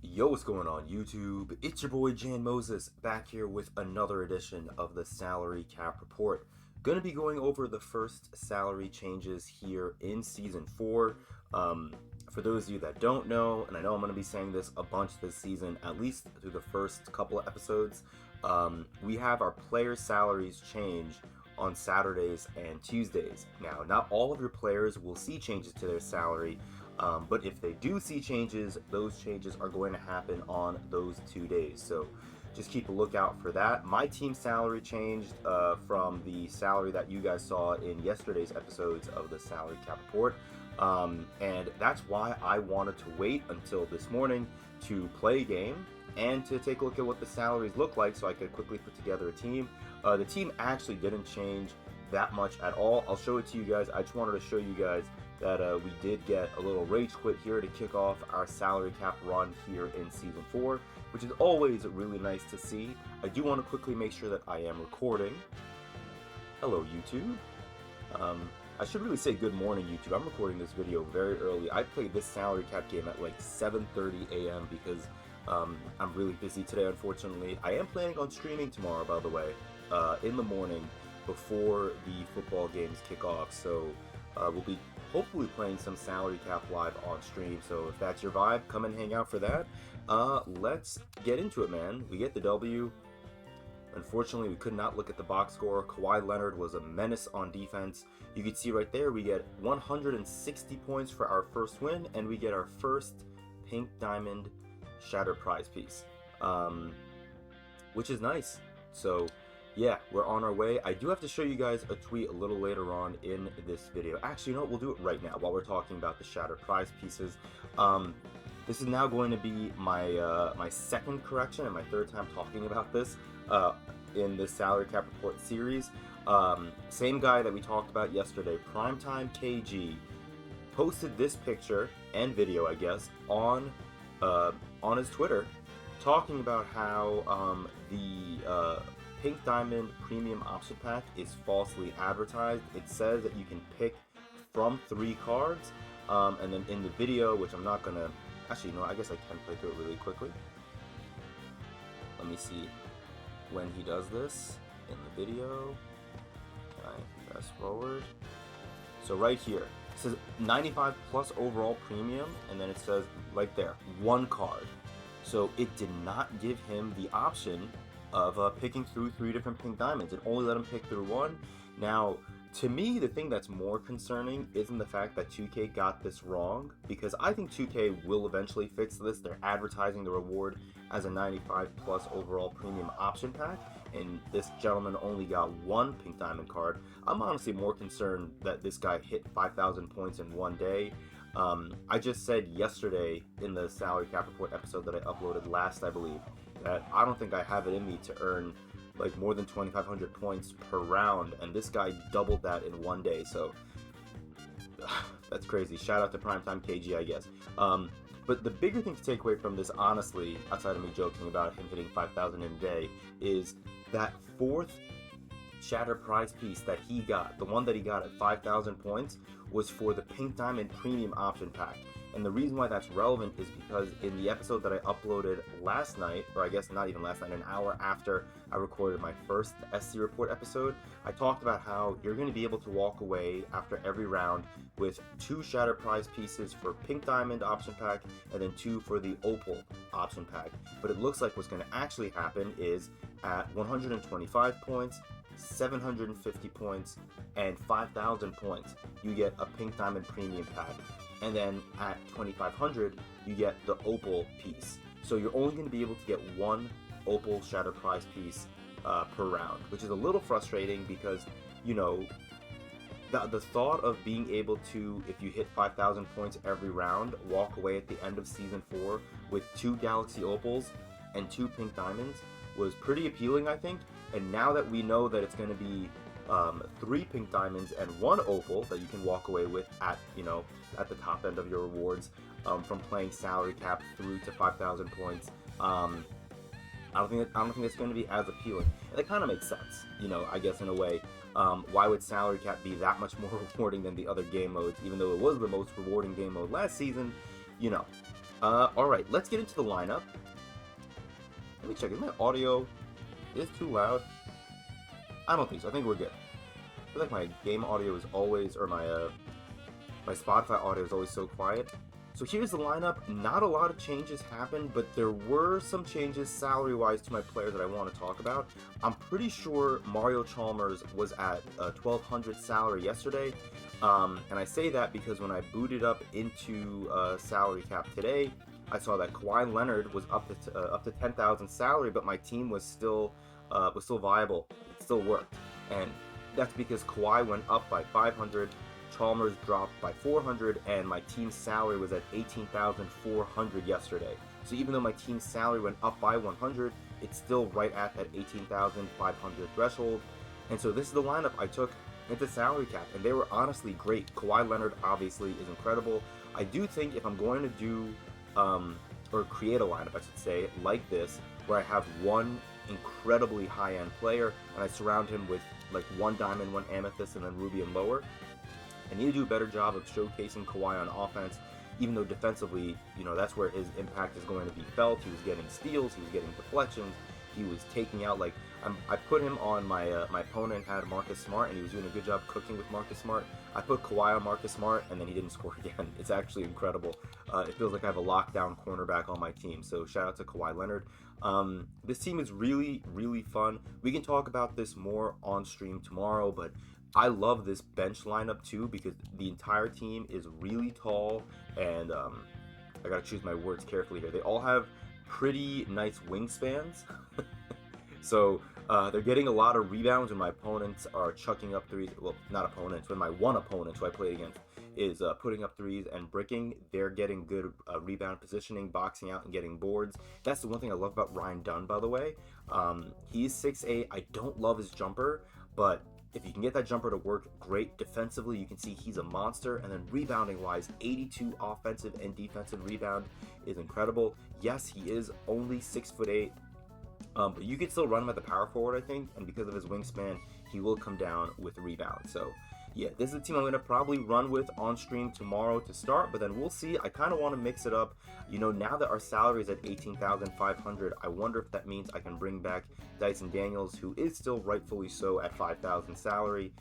Yo, what's going on YouTube? It's your boy Jan Moses back here with another edition of the Salary Cap Report. Going to be going over the first salary changes here in Season 4. For those of you that don't know, and I know I'm going to be saying this a bunch this season, at least through the first couple of episodes, we have our player salaries change on Saturdays and Tuesdays. Now, not all of your players will see changes to their salary, but if they do see changes, those changes are going to happen on those 2 days. So just keep a lookout for that. My team salary changed from the salary that you guys saw in yesterday's episodes of the Salary Cap Report. And that's why I wanted to wait until this morning to play a game and to take a look at what the salaries look like so I could quickly put together a team. The team actually didn't change that much at all. I'll show it to you guys. I just wanted to show you guys that we did get a little rage quit here to kick off our salary cap run here in Season 4, which is always really nice to see. I do want to quickly make sure that I am recording. Hello, YouTube. I should really say good morning, YouTube. I'm recording this video very early. I played this salary cap game at like 7:30 a.m. because I'm really busy today, unfortunately. I am planning on streaming tomorrow, by the way, in the morning before the football games kick off. So we'll be hopefully playing some salary cap live on stream. So if that's your vibe, come and hang out for that. Let's get into it, man. We get the W. Unfortunately, we could not look at the box score. Kawhi Leonard was a menace on defense. You can see right there, we get 160 points for our first win, and we get our first pink diamond shattered prize piece, which is nice. So yeah, we're on our way. I do have to show you guys a tweet a little later on in this video. Actually, you know what? We'll do it right now while we're talking about the shattered prize pieces. This is now going to be my my second correction and my third time talking about this in the Salary Cap Report series. Same guy that we talked about yesterday, Primetime KG, posted this picture and video, I guess, on his Twitter, talking about how the Pink Diamond Premium Option Pack is falsely advertised. It says that you can pick from 3 cards, and then in the video, which I'm not gonna, actually, no, I guess I can play through it really quickly. Let me see when he does this in the video. Can I fast forward? So right here, it says 95 plus overall premium, and then it says right there, 1 card. So it did not give him the option of picking through 3 different pink diamonds. It only let him pick through 1. Now, to me, the thing that's more concerning isn't the fact that 2K got this wrong, because I think 2K will eventually fix this. They're advertising the reward as a 95 plus overall premium option pack, and this gentleman only got 1 pink diamond card. I'm honestly more concerned that this guy hit 5,000 points in 1 day. I just said yesterday in the Salary Cap Report episode that I uploaded last, I believe, that I don't think I have it in me to earn like more than 2,500 points per round, and this guy doubled that in 1 day. So that's crazy. Shout out to Primetime KG, I guess. But the bigger thing to take away from this, honestly, outside of me joking about him hitting 5,000 in a day, is that 4th Shatter prize piece that he got, the one that he got at 5,000 points, was for the Pink Diamond Premium Option Pack. And the reason why that's relevant is because in the episode that I uploaded last night, or I guess not even last night, an hour after I recorded my first SC Report episode, I talked about how you're going to be able to walk away after every round with 2 Shatter prize pieces for Pink Diamond Option Pack and then 2 for the Opal Option Pack. But it looks like what's going to actually happen is at 125 points, 750 points, and 5,000 points, you get a Pink Diamond Premium Pack. And then at 2,500, you get the Opal piece. So you're only going to be able to get 1 Opal Shatter prize piece per round, which is a little frustrating because, you know, the thought of being able to, if you hit 5,000 points every round, walk away at the end of Season 4 with 2 Galaxy Opals and 2 Pink Diamonds was pretty appealing, I think. And now that we know that it's going to be 3 Pink Diamonds and 1 Opal that you can walk away with at, you know, at the top end of your rewards from playing salary cap through to 5,000 points, I don't think it's going to be as appealing. And it kind of makes sense, you know, I guess in a way. Why would salary cap be that much more rewarding than the other game modes, even though it was the most rewarding game mode last season? You know, Alright, let's get into the lineup. Let me check, is my audio is too loud? I don't think so, I think we're good. I feel like my game audio is always, or my Spotify audio is always so quiet. So here's the lineup. Not a lot of changes happened, but there were some changes salary-wise to my players that I want to talk about. I'm pretty sure Mario Chalmers was at 1,200 salary yesterday, and I say that because when I booted up into salary cap today, I saw that Kawhi Leonard was up to 10,000 salary, but my team was still viable. It still worked, and that's because Kawhi went up by 500. Chalmers dropped by 400, and my team's salary was at 18,400 yesterday. So even though my team's salary went up by 100, it's still right at that 18,500 threshold. And so this is the lineup I took into salary cap, and they were honestly great. Kawhi Leonard obviously is incredible. I do think if I'm going to do, or create a lineup, I should say, like this, where I have one incredibly high-end player, and I surround him with like one diamond, one amethyst, and then ruby and lower, I need to do a better job of showcasing Kawhi on offense, even though defensively, you know, that's where his impact is going to be felt. He was getting steals, he was getting deflections, he was taking out, like, I put him on my opponent had Marcus Smart, and he was doing a good job cooking with Marcus Smart. I put Kawhi on Marcus Smart, and then he didn't score again. It's actually incredible. It feels like I have a lockdown cornerback on my team, so shout out to Kawhi Leonard. This team is really, really fun. We can talk about this more on stream tomorrow, but I love this bench lineup too because the entire team is really tall, and I gotta choose my words carefully here. They all have pretty nice wingspans, so they're getting a lot of rebounds when my opponents are chucking up threes. Well, not opponents, when my one opponent who I played against is putting up threes and bricking. They're getting good rebound positioning, boxing out, and getting boards. That's the one thing I love about Ryan Dunn, by the way. He's 6'8". I don't love his jumper, but if you can get that jumper to work, great. Defensively, you can see he's a monster. And then rebounding-wise, 82 offensive and defensive rebound is incredible. Yes, he is only 6'8", but you can still run him at the power forward, I think. And because of his wingspan, he will come down with rebound. So, yeah, this is the team I'm going to probably run with on stream tomorrow to start. But then we'll see. I kind of want to mix it up. You know, now that our salary is at 18,500, I wonder if that means I can bring back Dyson Daniels, who is still rightfully so at 5,000 salary.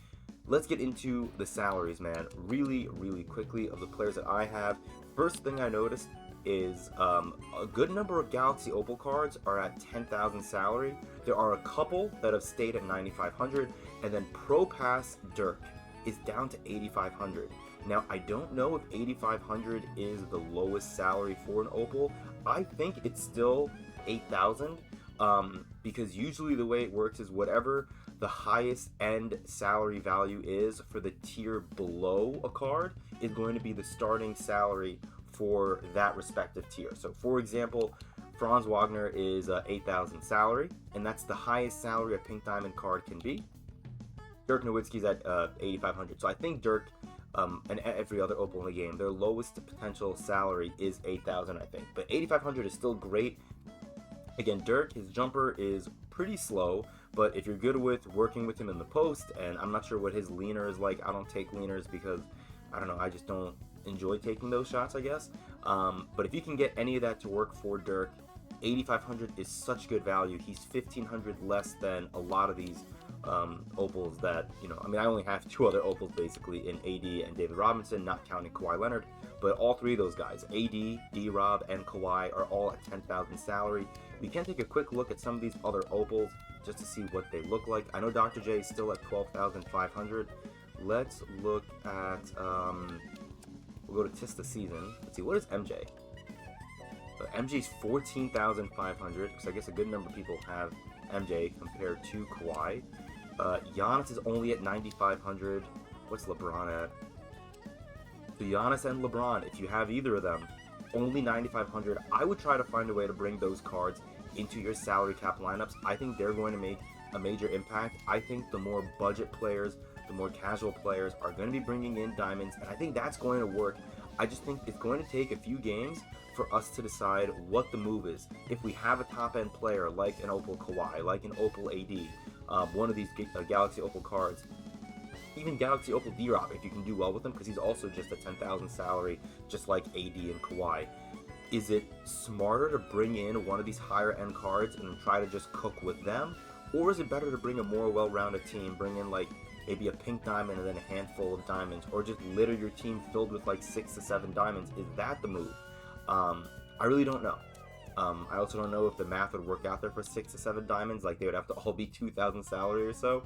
Let's get into the salaries, man, really, really quickly of the players that I have. First thing I noticed is a good number of Galaxy Opal cards are at 10,000 salary. There are a couple that have stayed at 9,500, and then Pro Pass Dirk is down to 8,500. Now, I don't know if 8,500 is the lowest salary for an Opal. I think it's still 8,000, because usually the way it works is whatever the highest end salary value is for the tier below a card is going to be the starting salary for that respective tier. So, for example, Franz Wagner is 8,000 salary, and that's the highest salary a Pink Diamond card can be. Dirk Nowitzki's at 8,500. So I think Dirk and every other Opal in the game, their lowest potential salary is 8,000, I think. But 8,500 is still great. Again, Dirk, his jumper is pretty slow, but if you're good with working with him in the post, and I'm not sure what his leaner is like. I don't take leaners because, I don't know, I just don't enjoy taking those shots, I guess. But if you can get any of that to work for Dirk, 8,500 is such good value. He's 1,500 less than a lot of these Opals that, you know, I mean, I only have two other Opals basically in AD and David Robinson, not counting Kawhi Leonard, but all three of those guys, AD, D-Rob, and Kawhi, are all at 10,000 salary. We can take a quick look at some of these other Opals just to see what they look like. I know Dr. J is still at 12,500. Let's look at, we'll go to Tista Season. Let's see, what is MJ? MJ's 14,500, because I guess a good number of people have MJ compared to Kawhi. Giannis is only at 9,500. What's LeBron at? So Giannis and LeBron, if you have either of them, only 9,500. I would try to find a way to bring those cards into your salary cap lineups. I think they're going to make a major impact. I think the more budget players, the more casual players are going to be bringing in diamonds, and I think that's going to work. I just think it's going to take a few games for us to decide what the move is. If we have a top-end player like an Opal Kawhi, like an Opal AD, one of these Galaxy Opal cards, even Galaxy Opal D-Rob, if you can do well with him, because he's also just a 10,000 salary, just like AD and Kawhi. Is it smarter to bring in one of these higher end cards and try to just cook with them? Or is it better to bring a more well-rounded team, bring in like maybe a pink diamond and then a handful of diamonds, or just litter your team filled with like 6 to 7 diamonds? Is that the move? I really don't know. I also don't know if the math would work out there for 6 to 7 diamonds. Like they would have to all be 2,000 salary or so.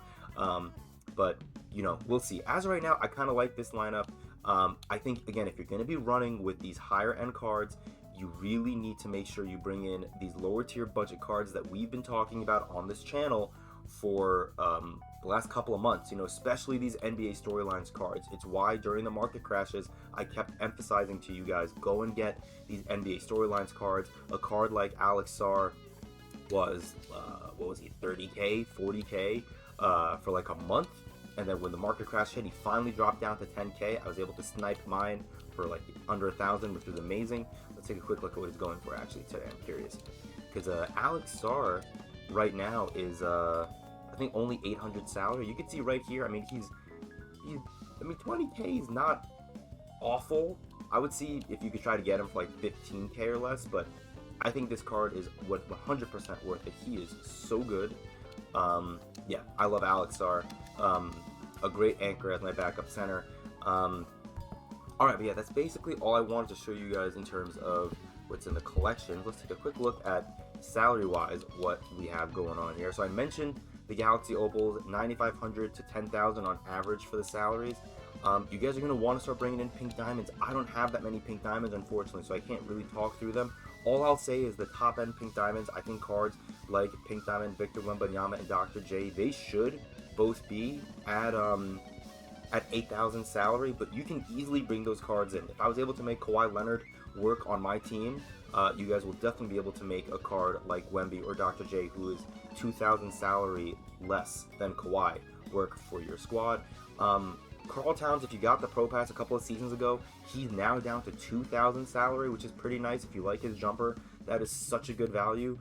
But you know, we'll see. As of right now, I kind of like this lineup. I think again, if you're going to be running with these higher end cards, you really need to make sure you bring in these lower tier budget cards that we've been talking about on this channel for the last couple of months, you know, especially these NBA storylines cards. It's why during the market crashes, I kept emphasizing to you guys, go and get these NBA storylines cards. A card like Alex Sarr was, what was he, 30K, 40K for like a month. And then when the market crash hit, he finally dropped down to 10K. I was able to snipe mine for like under 1,000, which was amazing. Let's take a quick look at what he's going for actually today. I'm curious. Because Alex Sarr right now is, I think only 800 salary. You can see right here, I mean, I mean, 20K is not awful. I would see if you could try to get him for like 15K or less, but I think this card is 100% worth it. He is so good. Yeah, I love Alex Sarr. A great anchor as my backup center. Alright, but yeah, that's basically all I wanted to show you guys in terms of what's in the collection. Let's take a quick look at salary-wise what we have going on here. So I mentioned the Galaxy Opals, 9,500 to 10,000 on average for the salaries. You guys are going to want to start bringing in pink diamonds. I don't have that many pink diamonds, unfortunately, so I can't really talk through them. All I'll say is the top-end pink diamonds, I think cards like Pink Diamond, Victor Wembanyama, and Dr. J, they should both be at 8,000 salary, but you can easily bring those cards in. If I was able to make Kawhi Leonard work on my team, you guys will definitely be able to make a card like Wemby or Dr. J, who is 2,000 salary less than Kawhi, work for your squad. Karl Towns, if you got the Pro Pass a couple of seasons ago, he's now down to 2,000 salary, which is pretty nice. If you like his jumper, that is such a good value.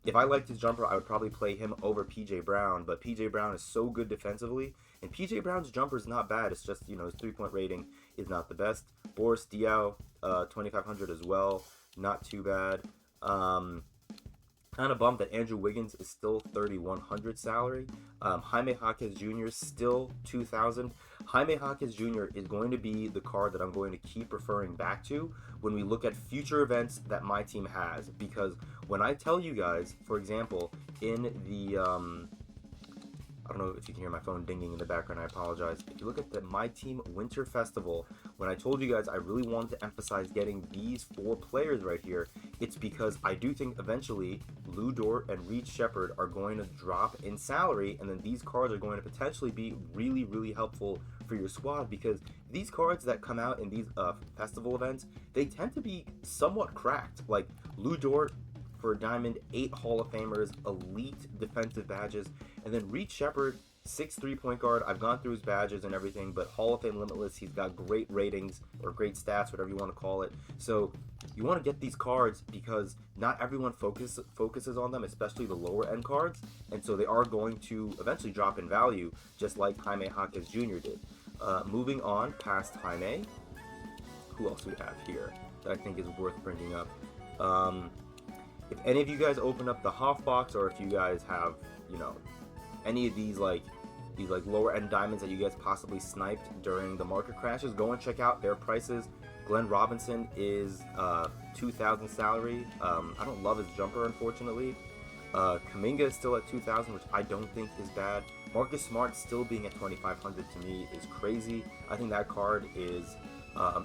If I liked his jumper, I would probably play him over PJ Brown, but PJ Brown is so good defensively, and PJ Brown's jumper is not bad. It's just, you know, his 3-point rating is not the best. Boris Diaw, 2,500 as well, not too bad. Kind of bummed that Andrew Wiggins is still 3,100 salary. Jaime Jaquez Jr. still 2,000. Jaime Jaquez Jr. is going to be the card that I'm going to keep referring back to when we look at future events that my team has. Because when I tell you guys, for example, in the, I don't know if you can hear my phone dinging in the background, I apologize. If you look at the MyTeam Winter Festival, when I told you guys I really wanted to emphasize getting these 4 players right here, it's because I do think eventually Lou Dort and Reed Shepherd are going to drop in salary, and then these cards are going to potentially be really, really helpful for your squad, because these cards that come out in these festival events, they tend to be somewhat cracked. Like Lou Dort for Diamond, 8 Hall of Famers, elite defensive badges, and then Reed Shepherd, 6'3" point guard. I've gone through his badges and everything, but Hall of Fame Limitless, he's got great ratings or great stats, whatever you want to call it. So you want to get these cards because not everyone focuses on them, especially the lower end cards, and so they are going to eventually drop in value, just like Jaime Jaquez Jr. did. Moving on past Jaime, who else do we have here that I think is worth bringing up? If any of you guys open up the Hoff box, or if you guys have, you know, any of these lower end diamonds that you guys possibly sniped during the market crashes, go and check out their prices. Glenn Robinson is 2,000 salary. I don't love his jumper, unfortunately. Kuminga is still at 2,000, which I don't think is bad. Marcus Smart still being at 2,500 to me is crazy. I think that card is,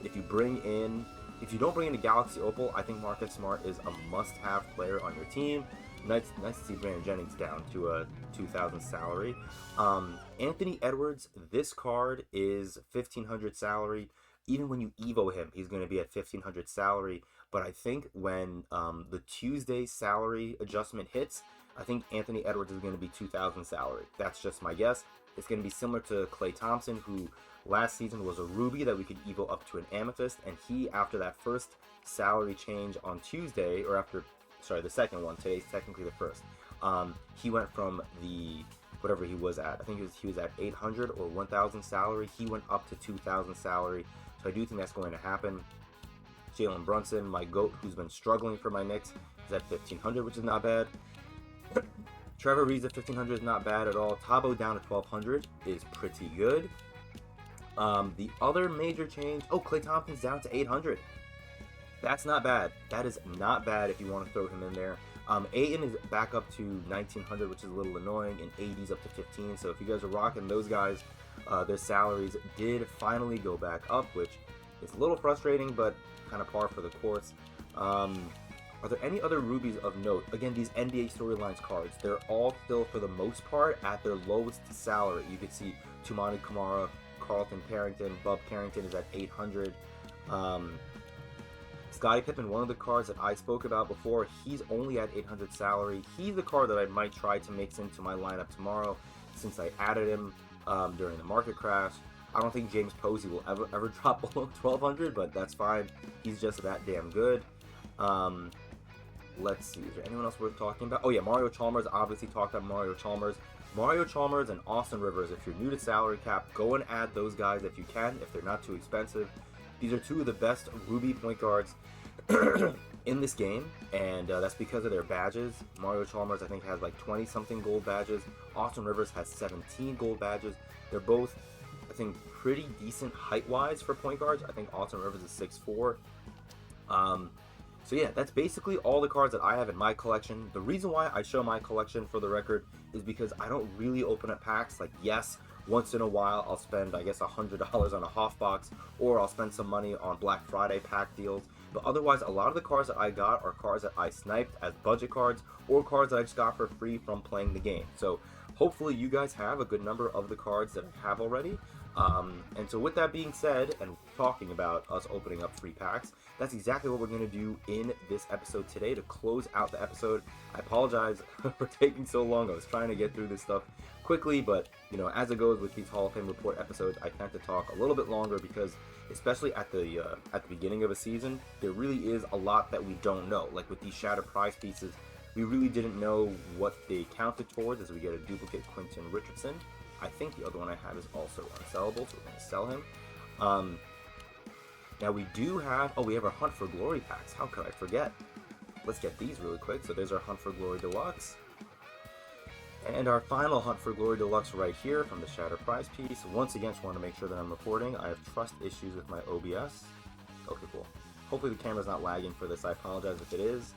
if you don't bring in a Galaxy Opal, I think Marcus Smart is a must-have player on your team. Nice to see Brandon Jennings down to a 2,000 salary. Anthony Edwards, this card is 1,500 salary. Even when you Evo him, he's going to be at 1,500 salary. But I think when the Tuesday salary adjustment hits, I think Anthony Edwards is going to be 2,000 salary. That's just my guess. It's going to be similar to Klay Thompson, who last season was a Ruby that we could Evo up to an Amethyst. And he, after that first salary change on Tuesday, or after, sorry, the second one, today's technically the first, he went from the, whatever he was at, I think he was at 800 or 1,000 salary. He went up to 2,000 salary. So I do think that's going to happen. Jalen Brunson, my GOAT, who's been struggling for my Knicks, is at 1,500, which is not bad. Trevor Reed's at 1,500 is not bad at all. Tabo down to 1,200 is pretty good. The other major change, Klay Thompson's down to 800. That's not bad. That is not bad if you want to throw him in there. Ayton is back up to 1,900, which is a little annoying, and AD's up to 15. So if you guys are rocking those guys, their salaries did finally go back up, which is a little frustrating, but kind of par for the course. Are there any other rubies of note? Again, these NBA Storylines cards, they're all still, for the most part, at their lowest salary. You can see Tumani Kamara, Carlton Carrington, Bub Carrington is at 800. Scottie Pippen, one of the cards that I spoke about before, he's only at 800 salary. He's the card that I might try to mix into my lineup tomorrow, since I added him during the market crash. I don't think James Posey will ever drop below 1,200, but that's fine. He's just that damn good. Let's see, is there anyone else worth talking about? Oh yeah, Mario Chalmers, obviously talked about Mario Chalmers. Mario Chalmers and Austin Rivers, if you're new to salary cap, go and add those guys if you can, if they're not too expensive. These are two of the best Ruby point guards in this game, and that's because of their badges. Mario Chalmers, I think, has like 20-something gold badges. Austin Rivers has 17 gold badges. They're both, I think, pretty decent height-wise for point guards. I think Austin Rivers is 6'4". So yeah, that's basically all the cards that I have in my collection. The reason why I show my collection, for the record, is because I don't really open up packs. Like, yes, once in a while I'll spend, I guess, $100 on a Hoff box, or I'll spend some money on Black Friday pack deals. But otherwise, a lot of the cards that I got are cards that I sniped as budget cards, or cards that I just got for free from playing the game. So hopefully you guys have a good number of the cards that I have already. And so with that being said, and talking about us opening up free packs, that's exactly what we're going to do in this episode today to close out the episode. I apologize for taking so long. I was trying to get through this stuff quickly, but you know, as it goes with these Hall of Fame report episodes, I tend to talk a little bit longer because, especially at the beginning of a season, there really is a lot that we don't know. Like with these Shattered Prize pieces, we really didn't know what they counted towards, as we get a duplicate Quentin Richardson. I think the other one I have is also unsellable, so we're going to sell him. Now we do have, we have our Hunt for Glory packs. How could I forget? Let's get these really quick. So there's our Hunt for Glory Deluxe. And our final Hunt for Glory Deluxe right here from the Shatter Prize piece. Once again, just want to make sure that I'm recording. I have trust issues with my OBS. Okay, cool. Hopefully the camera's not lagging for this. I apologize if it is.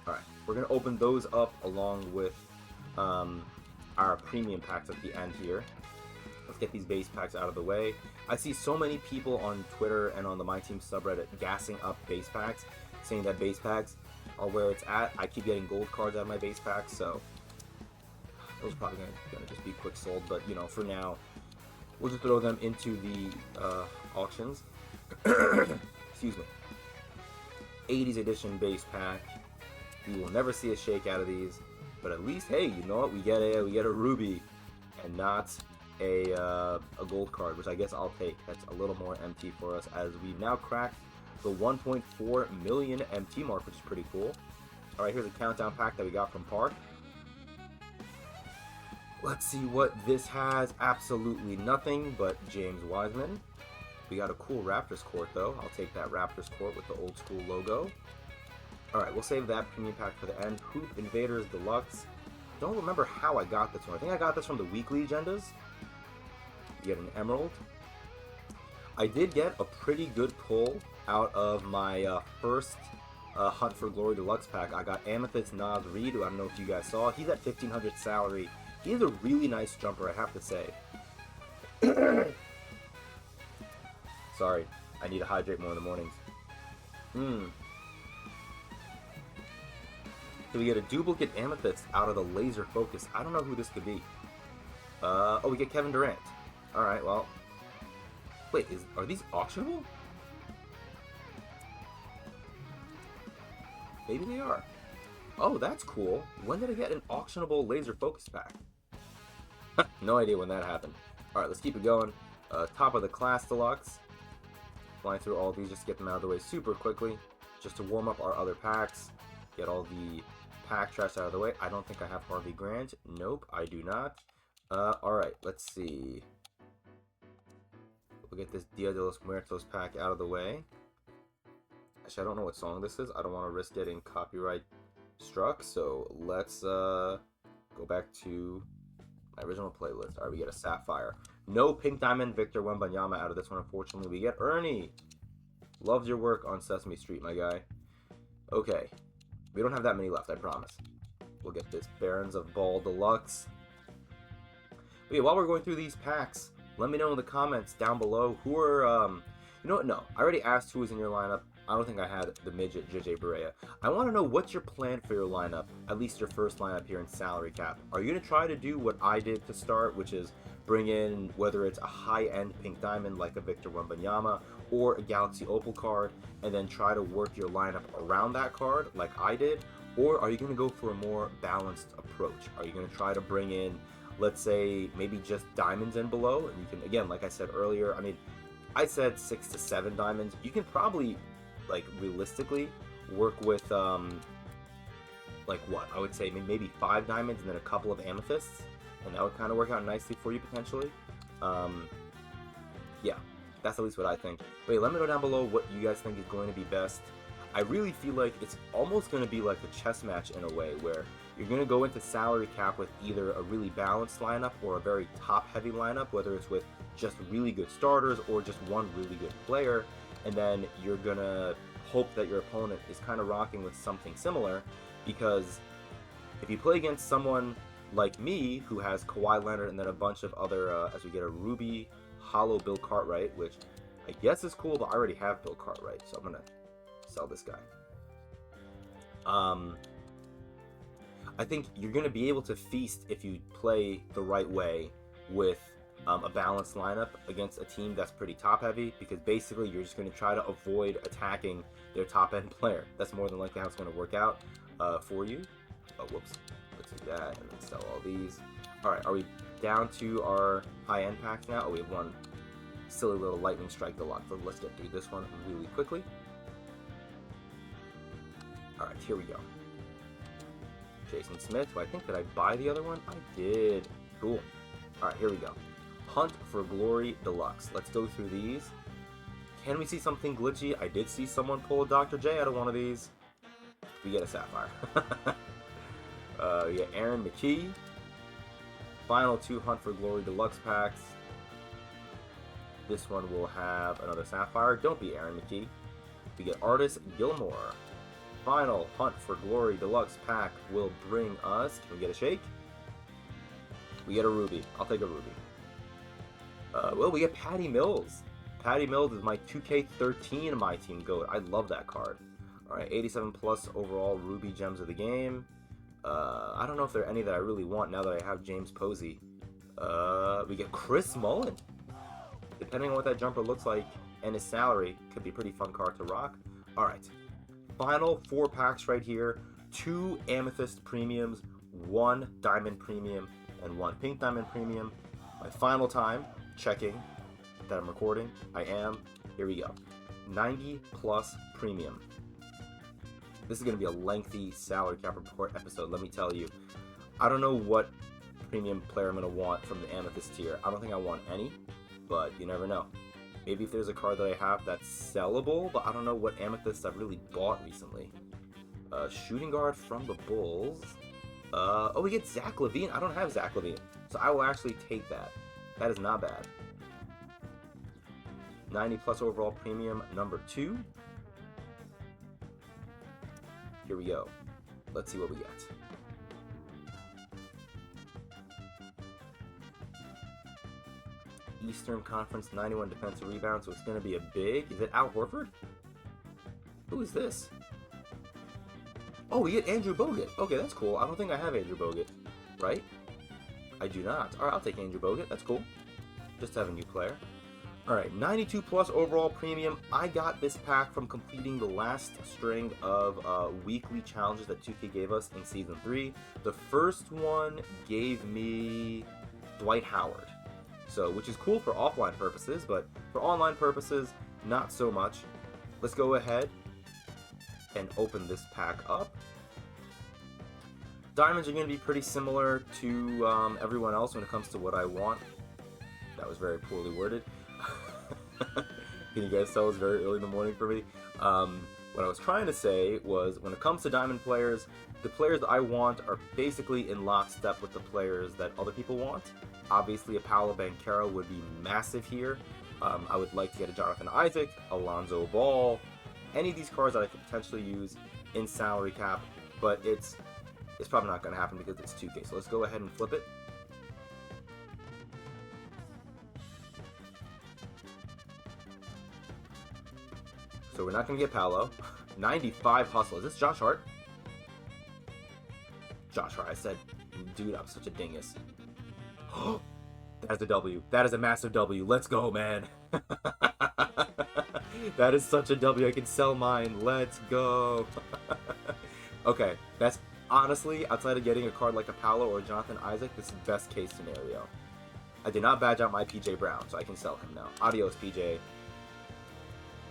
Alright, we're going to open those up along with our premium packs at the end here. Let's get these base packs out of the way. I see so many people on Twitter and on the MyTeam subreddit gassing up base packs, saying that base packs are where it's at. I keep getting gold cards out of my base packs, so those are probably gonna just be quick sold. But you know, for now, we'll just throw them into the auctions. Excuse me. 80s edition base pack. You will never see a shake out of these, but at least, hey, you know what? We get a ruby, and not a gold card, which I guess I'll take. That's a little more MT for us, as we've now cracked the 1.4 million MT mark, which is pretty cool. All right, here's a countdown pack that we got from Park. Let's see what this has. Absolutely nothing but James Wiseman. We got a cool Raptors court, though. I'll take that Raptors court with the old school logo. Alright, we'll save that premium pack for the end. Hoop Invaders Deluxe. Don't remember how I got this one. I think I got this from the weekly agendas. You get an Emerald. I did get a pretty good pull out of my first Hunt for Glory Deluxe pack. I got Amethyst Nas Reed, who I don't know if you guys saw. He's at 1,500 salary. He's a really nice jumper, I have to say. Sorry, I need to hydrate more in the mornings. So we get a duplicate Amethyst out of the Laser Focus. I don't know who this could be. We get Kevin Durant. Alright, well. Wait, are these auctionable? Maybe they are. Oh, that's cool. When did I get an auctionable Laser Focus pack? No idea when that happened. Alright, let's keep it going. Top of the Class Deluxe. Flying through all of these just to get them out of the way super quickly. Just to warm up our other packs. Get all the pack trash out of the way. I don't think I have Harvey Grant. Nope, I do not. Alright, let's see. We'll get this Dia de los Muertos pack out of the way. Actually, I don't know what song this is. I don't want to risk getting copyright struck, so let's go back to my original playlist. Alright, we get a Sapphire. No Pink Diamond, Victor Wembanyama out of this one, unfortunately. We get Ernie. Loved your work on Sesame Street, my guy. Okay. We don't have that many left, I promise. We'll get this Barons of Ball Deluxe. But yeah, while we're going through these packs, let me know in the comments down below who are, you know what, no. I already asked who was in your lineup. I don't think I had the midget JJ Barea. I want to know what's your plan for your lineup, at least your first lineup here in salary cap. Are you going to try to do what I did to start, which is bring in whether it's a high-end Pink Diamond like a Victor Wembanyama or a Galaxy Opal card, and then try to work your lineup around that card like I did? Or are you going to go for a more balanced approach? Are you going to try to bring in, let's say, maybe just diamonds and below? And you can, again, like I said earlier, I mean, I said 6 to 7 diamonds. You can probably, like, realistically work with like what I would say maybe 5 diamonds and then a couple of amethysts, and that would kind of work out nicely for you potentially. Yeah, that's at least what I think. Wait, let me know down below what you guys think is going to be best. I really feel like it's almost going to be like a chess match in a way, where you're going to go into salary cap with either a really balanced lineup or a very top heavy lineup, whether it's with just really good starters or just one really good player, and then you're going to hope that your opponent is kind of rocking with something similar, because if you play against someone like me who has Kawhi Leonard and then a bunch of other, as we get a Ruby Hollow Bill Cartwright, which I guess is cool, but I already have Bill Cartwright, so I'm going to sell this guy. I think you're going to be able to feast if you play the right way with a balanced lineup against a team that's pretty top heavy, because basically you're just going to try to avoid attacking their top end player. That's more than likely how it's going to work out for you. Oh, whoops. Let's do that and then sell all these. Alright, are we down to our high end packs now? Oh, we have one silly little Lightning Strike Deluxe. So let's get through this one really quickly. Alright, here we go. Jason Smith. Do I think, did I buy the other one? I did. Cool. Alright, here we go. Hunt for Glory Deluxe. Let's go through these. Can we see something glitchy? I did see someone pull a Dr. J out of one of these. We get a Sapphire. We get Aaron McKee. Final 2 Hunt for Glory Deluxe packs. This one will have another Sapphire. Don't be Aaron McKee. We get Artis Gilmore. Final Hunt for Glory Deluxe pack will bring us, can we get a shake? We get a Ruby. I'll take a Ruby. Well, we get Patty Mills. Patty Mills is my 2K13 MyTeam GOAT. I love that card. Alright, 87 plus overall Ruby Gems of the game. I don't know if there are any that I really want now that I have James Posey. We get Chris Mullin. Depending on what that jumper looks like and his salary, could be a pretty fun card to rock. Alright. Final 4 packs right here. 2 Amethyst Premiums, 1 Diamond Premium, and 1 Pink Diamond Premium. My final time checking that I'm recording. I am. Here we go. 90 plus Premium. This is going to be a lengthy salary cap report episode, let me tell you. I don't know what premium player I'm going to want from the Amethyst tier. I don't think I want any, but you never know. Maybe if there's a card that I have that's sellable, but I don't know what Amethyst I've really bought recently. Shooting guard from the Bulls. Oh, we get Zach LaVine. I don't have Zach LaVine, so I will actually take that. That is not bad. 90 plus overall premium number 2. Here we go. Let's see what we get. Eastern Conference 91 defensive rebound, so it's going to be a big. Is it Al Horford? Who is this? Oh, we get Andrew Bogut. Okay, that's cool. I don't think I have Andrew Bogut, right? I do not. All right, I'll take Andrew Bogut. That's cool. Just to have a new player. All right, 92 plus overall premium. I got this pack from completing the last string of weekly challenges that 2K gave us in Season 3. The first one gave me Dwight Howard, so which is cool for offline purposes, but for online purposes, not so much. Let's go ahead and open this pack up. Diamonds are going to be pretty similar to everyone else when it comes to what I want. That was very poorly worded. Can you guys tell it's very early in the morning for me? What I was trying to say was, when it comes to diamond players, the players that I want are basically in lockstep with the players that other people want. Obviously, a Paolo Banchero would be massive here. I would like to get a Jonathan Isaac, Alonzo Ball, any of these cards that I could potentially use in salary cap, but it's probably not going to happen because it's 2K. So let's go ahead and flip it. So we're not going to get Paolo. 95 hustle. Is this Josh Hart? Josh Hart. I said, dude, I'm such a dingus. That's a W. That is a massive W. Let's go, man. That is such a W. I can sell mine. Let's go. Okay, that's honestly, outside of getting a card like a Paolo or a Jonathan Isaac, this is best case scenario. I did not badge out my PJ Brown, so I can sell him now. Adios, PJ.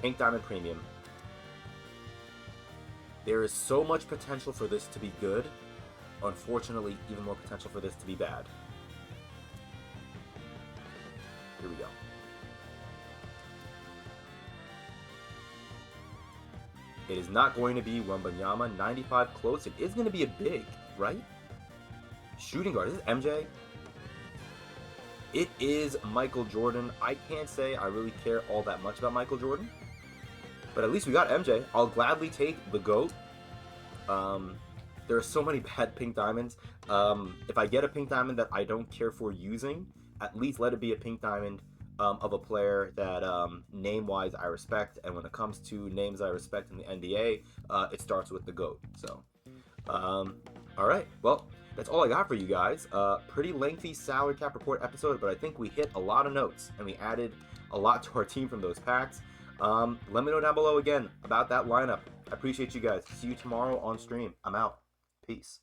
Pink Diamond Premium. There is so much potential for this to be good. Unfortunately, even more potential for this to be bad. Here we go. It is not going to be Wembanyama. 95 close. It is going to be a big, right? Shooting guard. Is this MJ? It is Michael Jordan. I can't say I really care all that much about Michael Jordan. But at least we got MJ. I'll gladly take the GOAT. There are so many bad pink diamonds. If I get a pink diamond that I don't care for using, at least let it be a pink diamond of a player that name-wise I respect. And when it comes to names I respect in the NBA, it starts with the GOAT. So, all right. Well, that's all I got for you guys. Pretty lengthy salary cap report episode, but I think we hit a lot of notes and we added a lot to our team from those packs. Let me know down below again about that lineup. I appreciate you guys. See you tomorrow on stream. I'm out. Peace.